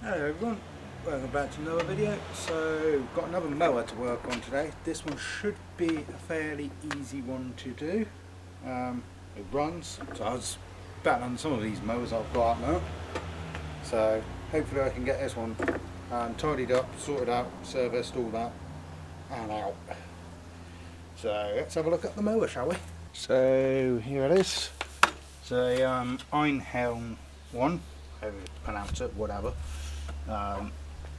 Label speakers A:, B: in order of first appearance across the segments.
A: Hello everyone, welcome back to another video. So, got another mower to work on today. This one should be a fairly easy one to do. It runs, so I was better than some of these mowers I've got up now. So, hopefully I can get this one tidied up, sorted out, serviced, all that, and out. So, let's have a look at the mower, shall we? So, here it is. It's a Einhell one, however you pronounce it, whatever.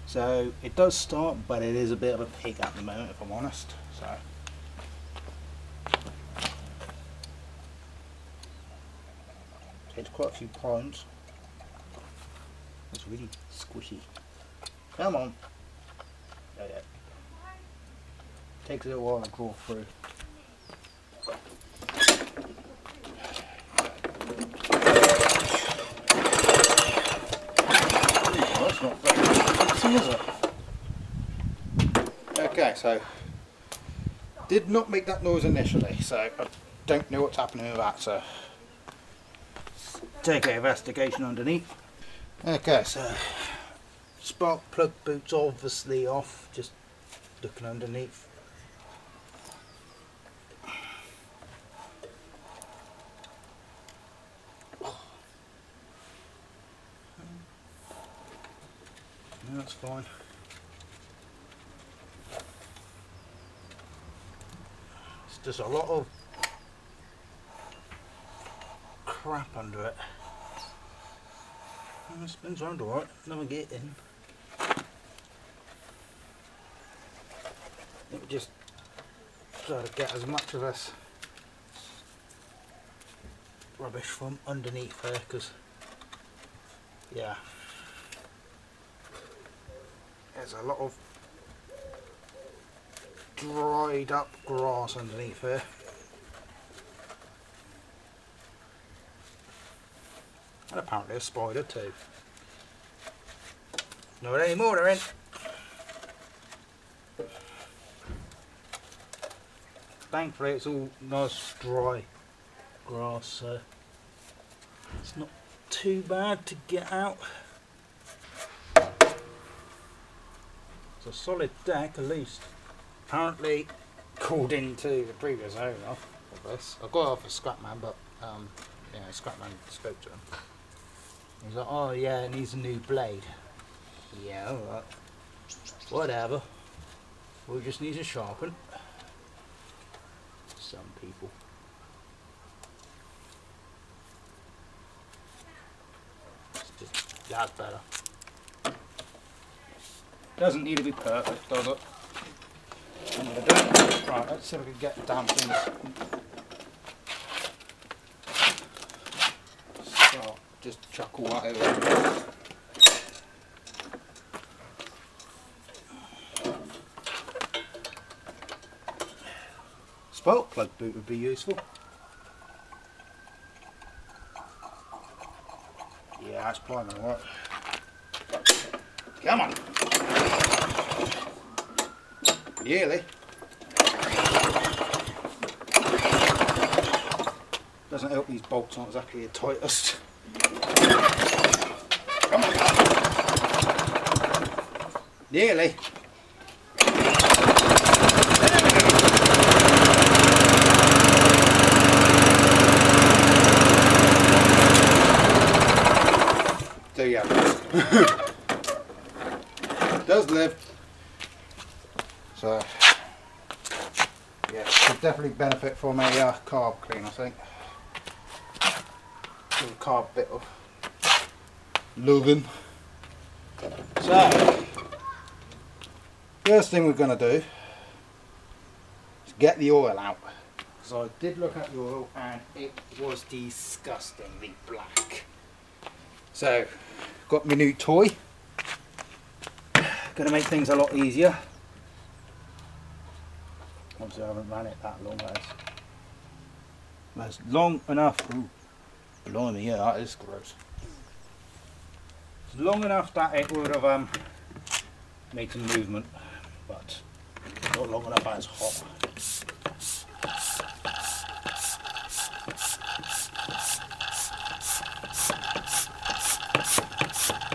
A: So it does start, but it is a bit of a pig at the moment, if I'm honest. So takes quite a few points. It's really squishy. Come on. Oh, yeah. Takes a little while to draw through. Not very fancy, is it? Okay, so did not make that noise initially, so I don't know what's happening with that, so take an investigation underneath. Okay, so spark plug boot's obviously off, just looking underneath. That's fine. It's just a lot of crap under it. It spins around alright, never get in. Let me just try to get as much of this rubbish from underneath here, because yeah, there's a lot of dried up grass underneath here. And apparently a spider too. Not anymore, they're in. Thankfully it's all nice dry grass, so it's not too bad to get out. It's a solid deck at least. Apparently, according to the previous owner of this, I got it off a scrapman, but yeah, scrapman spoke to him. He's like, oh yeah, it needs a new blade. Yeah, alright. Whatever. We just need to sharpen. Some people. That's better. Doesn't need to be perfect, does it? I'm going to do it. Right, let's see if we can get down things. So, just chuck all that over. Spark plug boot would be useful. Yeah, that's priming alright. Come on! Nearly. Doesn't help these bolts aren't exactly the tightest. Come on. Nearly. There you go. Does live. So yeah, could definitely benefit from a carb clean, I think. A carb bit of loving. So first thing we're going to do is get the oil out. So I did look at the oil and it was disgustingly black. So got my new toy. Going to make things a lot easier. Obviously I haven't ran it that long, that's long enough. Ooh, blimey, yeah, that is gross. It's long enough that it would have made some movement, but not long enough that it's hot.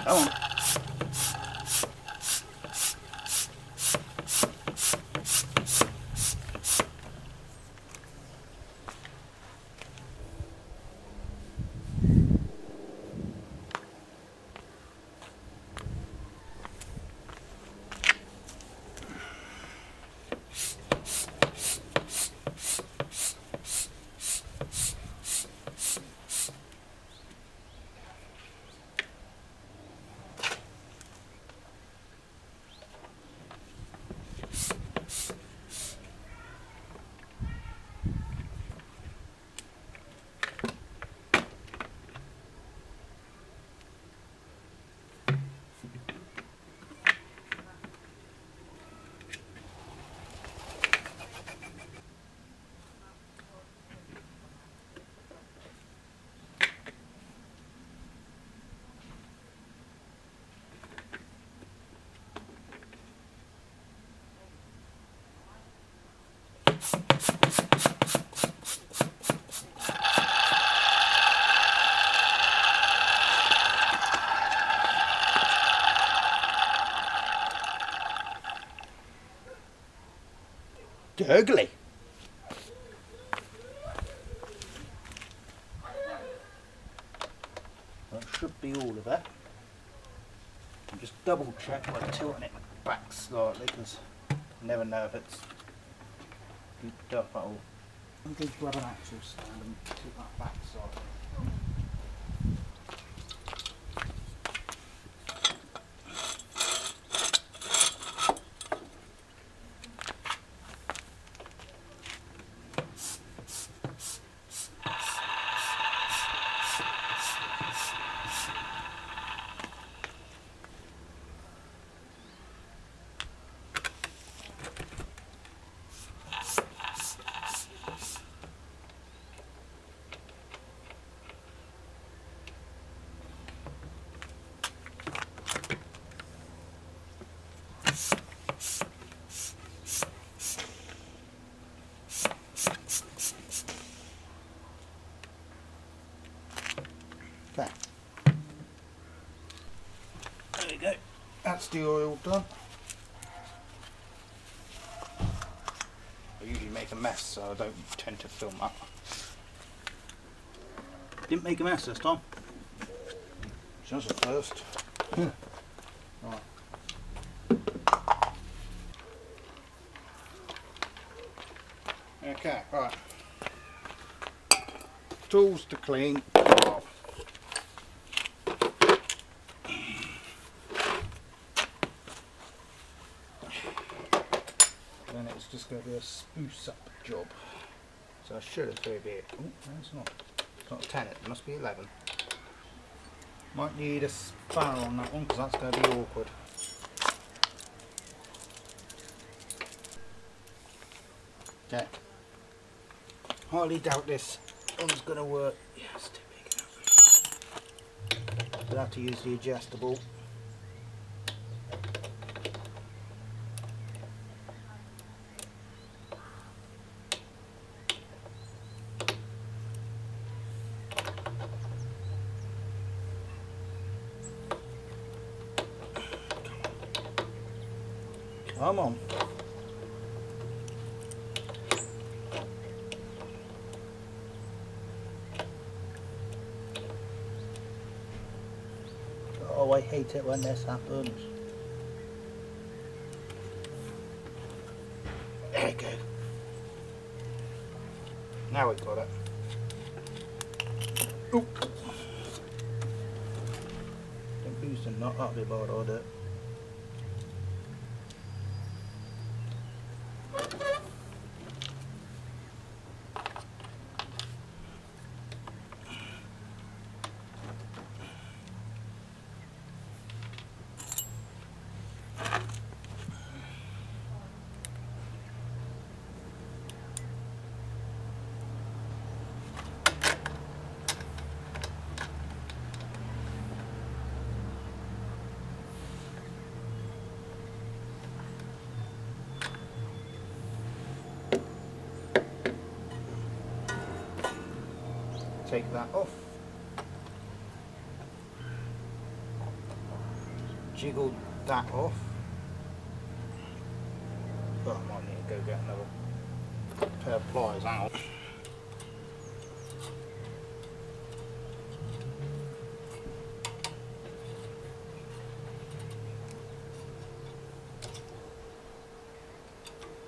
A: Come on. Gurgly. That should be all of it. And just double check by tilting it back slightly, because you never know if it's looped up at all. I'm going to grab an axle stand and tilt that back slightly. Okay. There we go. That's the oil done. I usually make a mess, so I don't tend to film up. Didn't make a mess this time. Just a first. Right. Okay, right. Tools to clean. Then it's just going to be a spruce up job. So I should have maybe. Oh, no, it's not. It's not 10, it must be 11. Might need a spanner on that one because that's going to be awkward. Okay. Highly doubt this one's going to work. Yeah, it's too big enough. We'll have to use the adjustable. Come on. Oh, I hate it when this happens. There we go. Now we've got it. Oop. Don't lose the knot, that'll be about all it. Take that off. Jiggle that off. But I might need to go get another pair of pliers out.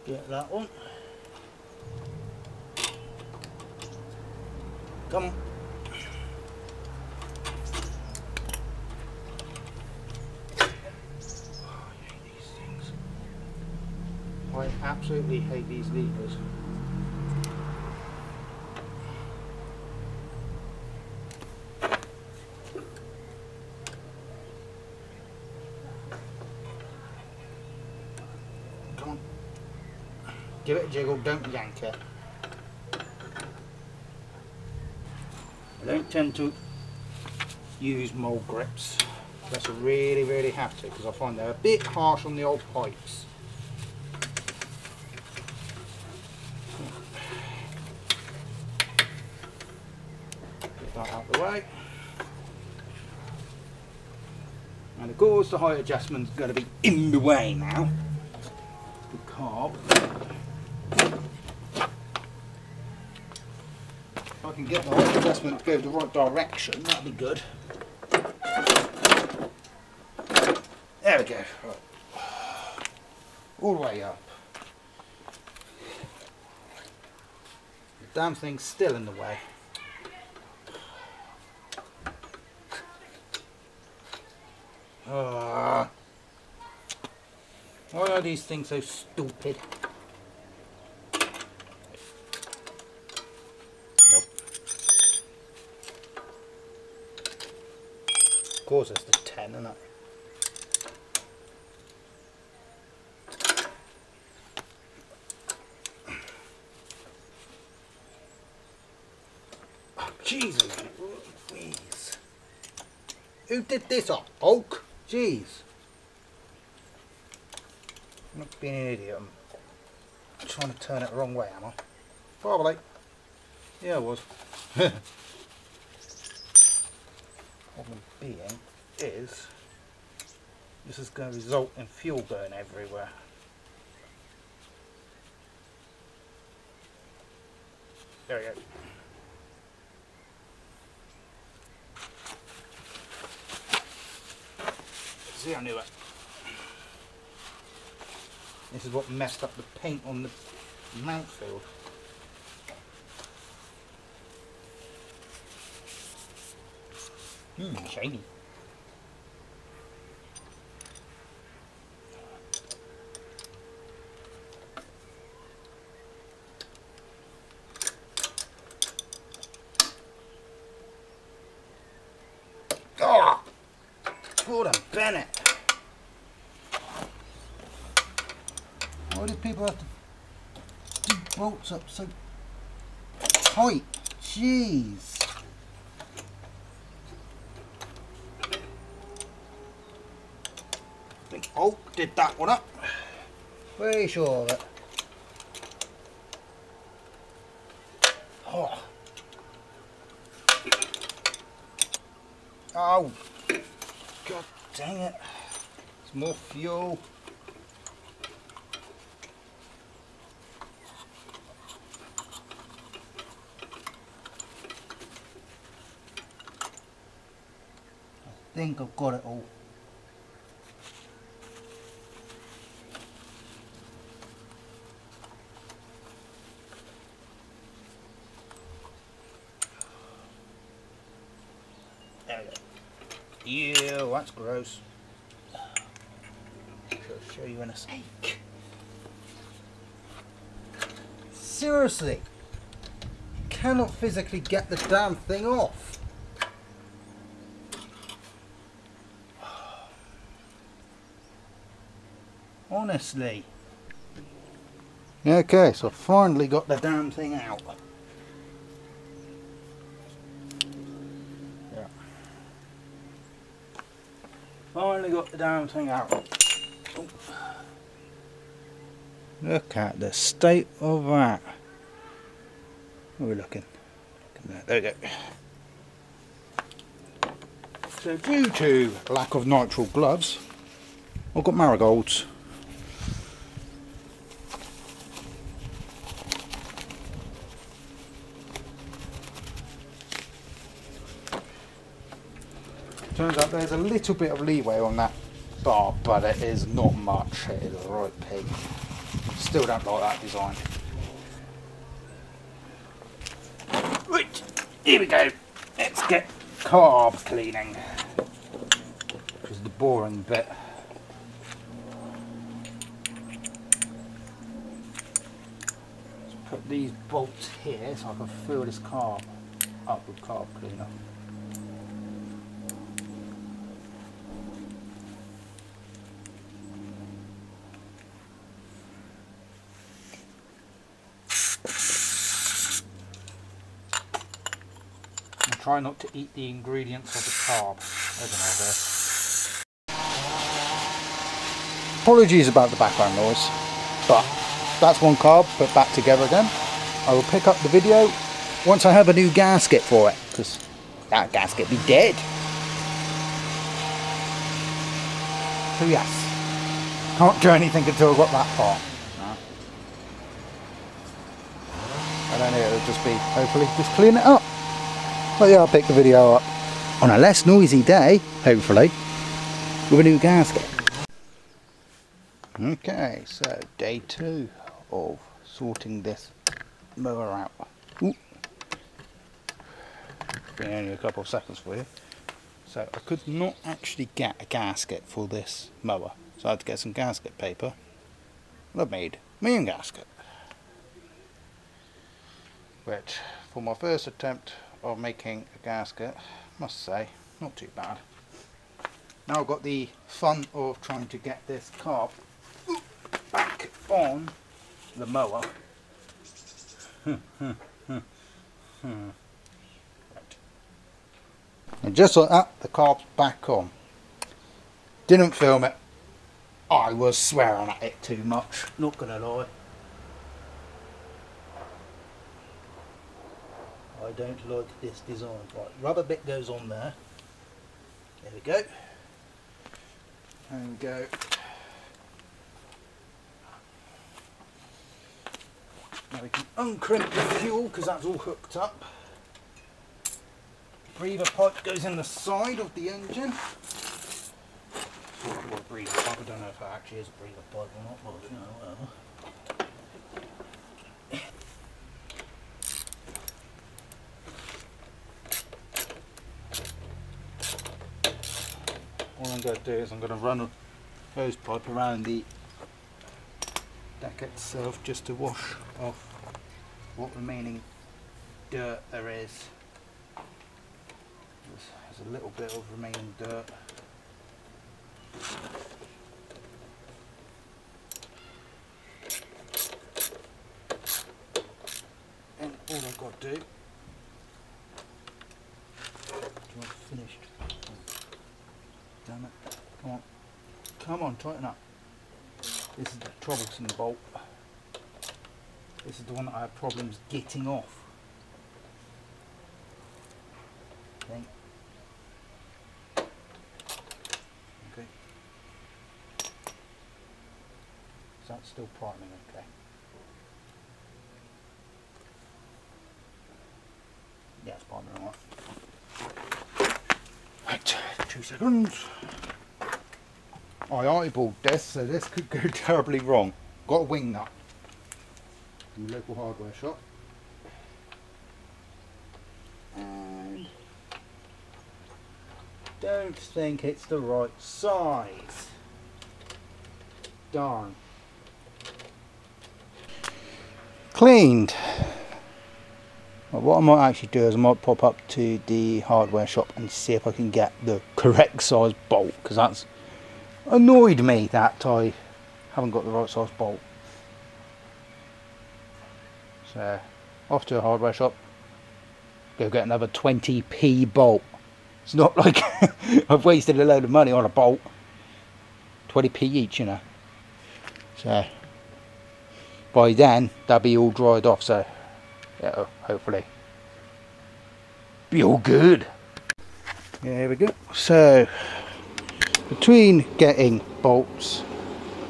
A: Get that one. Come on. Oh, I hate these things. I absolutely hate these levers. Come on. Give it a jiggle, don't yank it. I don't tend to use mould grips, unless I really have to, because I find they're a bit harsh on the old pipes. Get that out of the way. And of course the height adjustment's going to be in the way now. The carb. can get my adjustment to go the right direction, that'd be good. There we go. Right. All the way up. The damn thing's still in the way. Why are these things so stupid? Nope. Of course it's the 10, isn't it? Jesus, please. Who did this up? Oak? Jeez. I'm not being an idiot. I'm trying to turn it the wrong way, am I? Probably. Yeah, I was. Problem being is this is going to result in fuel burn everywhere. There we go. See, I knew it. This is what messed up the paint on the mount field. Shiny. Oh! Gordon Bennett! Why do people have to do bolts up so tight? Jeez! I think Oak did that one up. Very sure of it. Oh! Oh! God dang it! It's more fuel. I think I've got it all. There we go. Ew, that's gross. I'll show you in a sec. Seriously, cannot physically get the damn thing off. Honestly. Okay, so I finally got the damn thing out. Yeah. Finally got the damn thing out. Oh. Look at the state of that. Where are we looking? There we go. So due to lack of nitrile gloves, I've got marigolds. Turns out there's a little bit of leeway on that bar, but it is not much. It is a right pig. Still don't like that design. Right, here we go. Let's get carb cleaning, which is the boring bit. Let's put these bolts here so I can fill this carb up with carb cleaner. Try not to eat the ingredients of the carb. There's an idea. Apologies about the background noise, but that's one carb put back together again. I will pick up the video once I have a new gasket for it, because that gasket be dead. So yes, can't do anything until I've got that far. And then it'll just be, hopefully, just clean it up. But yeah, I'll pick the video up on a less noisy day, hopefully, with a new gasket. Okay, so day 2 of sorting this mower out. Ooh. Been only a couple of seconds for you. So I could not actually get a gasket for this mower, so I had to get some gasket paper. And I've made my own gasket, which for my first attempt of making a gasket, must say, not too bad. Now I've got the fun of trying to get this carb back on the mower. And just like that, the carb's back on. Didn't film it. I was swearing at it too much, not gonna lie. I don't like this design. Right, rubber bit goes on there. There we go. There we go. Now we can uncrimp the fuel because that's all hooked up. Breather pipe goes in the side of the engine. Or a breather pipe, I don't know if that actually is a breather pipe or not, but you know, whatever. All I'm going to do is I'm going to run a hose pipe around the deck itself just to wash off what remaining dirt there is. There's a little bit of remaining dirt. And all I've got to do, until I've finished. Damn it. Come on. Come on, tighten up. This is the troublesome bolt. This is the one that I have problems getting off. Okay. Okay. So that's still priming, okay. Yeah, it's priming alright. Right, 2 seconds. I eyeballed this, so this could go terribly wrong. Got a wing nut from the local hardware shop. And don't think it's the right size. Darn. Cleaned. Well, what I might actually do is I might pop up to the hardware shop and see if I can get the correct size bolt, because that's annoyed me that I haven't got the right size bolt. So off to a hardware shop, go get another 20p bolt. It's not like I've wasted a load of money on a bolt. 20p each, you know. So by then they'll be all dried off, so yeah, hopefully be all good. Yeah, here we go. So between getting bolts,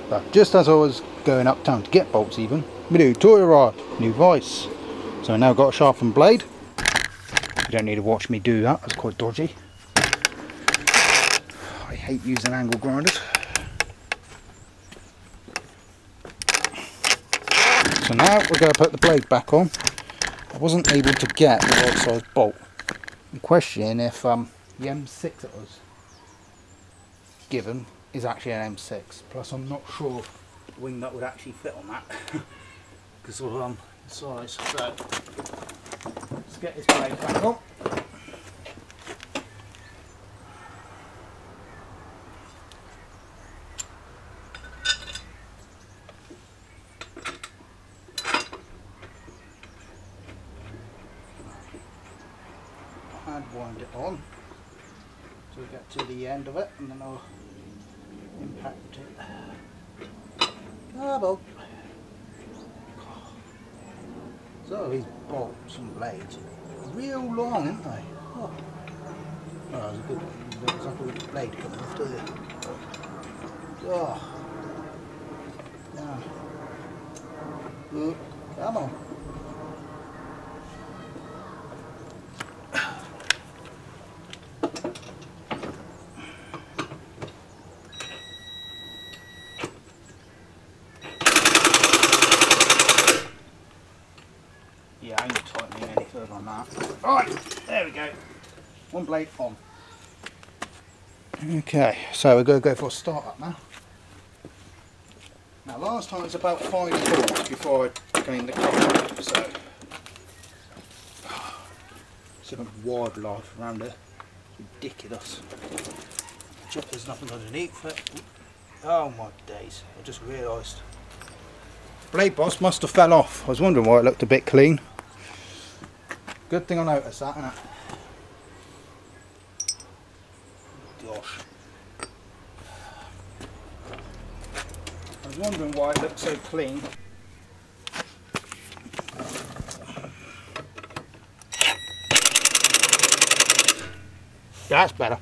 A: well, just as I was going uptown to get bolts even, we do toy rod, new vice. So I now got a sharpened blade. You don't need to watch me do that, that's quite dodgy. I hate using angle grinders. So now we're going to put the blade back on. I wasn't able to get the right size bolt. I'm questioning if the M6 it was given is actually an M6. Plus I'm not sure the wing nut would actually fit on that because of the size. So let's get this blade back on. And wind it on so we get to the end of it, and then I'll impact it. Cable. So these bolts and blades are real long, aren't they? Oh, there's a good example of the blade coming off, do you? Oh, down. Come on. that. Right, there we go. One blade on. Okay, so we're going to go for a start up now. Now last time it was about 5 balls before I cleaned the cover, so some wildlife around here. Ridiculous. Check there's nothing underneath it. Oh my days, I just realised. Blade boss must have fell off. I was wondering why it looked a bit clean. Good thing I noticed that, isn't it? Gosh. I was wondering why it looked so clean. That's better.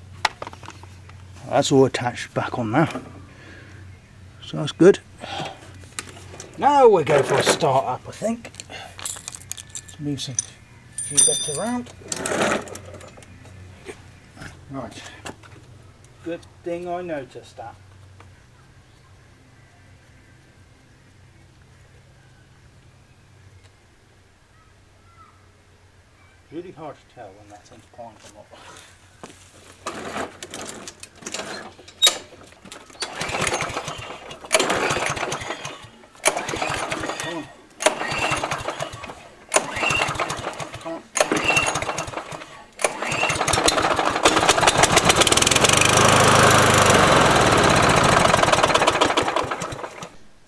A: That's all attached back on now. So that's good. Now we go for a start up, I think. Let's move some few bits around. Right. Good thing I noticed that. Really hard to tell when that thing's primed or not. Come on. Come on.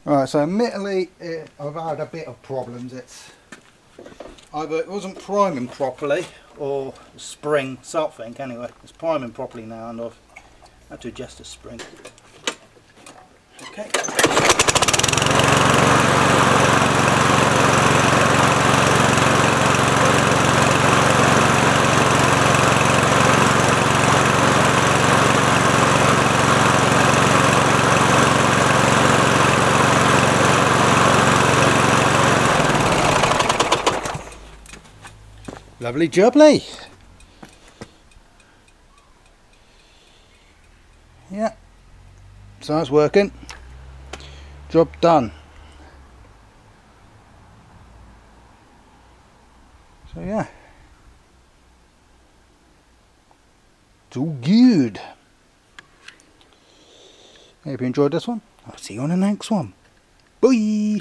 A: Alright, so admittedly I've had a bit of problems. It's either it wasn't priming properly or the spring, something anyway. It's priming properly now and I've had to adjust the spring. Okay. Lovely jubbly. Yeah, so that's working. Job done. So yeah, it's all good. Hope you enjoyed this one. I'll see you on the next one. Bye.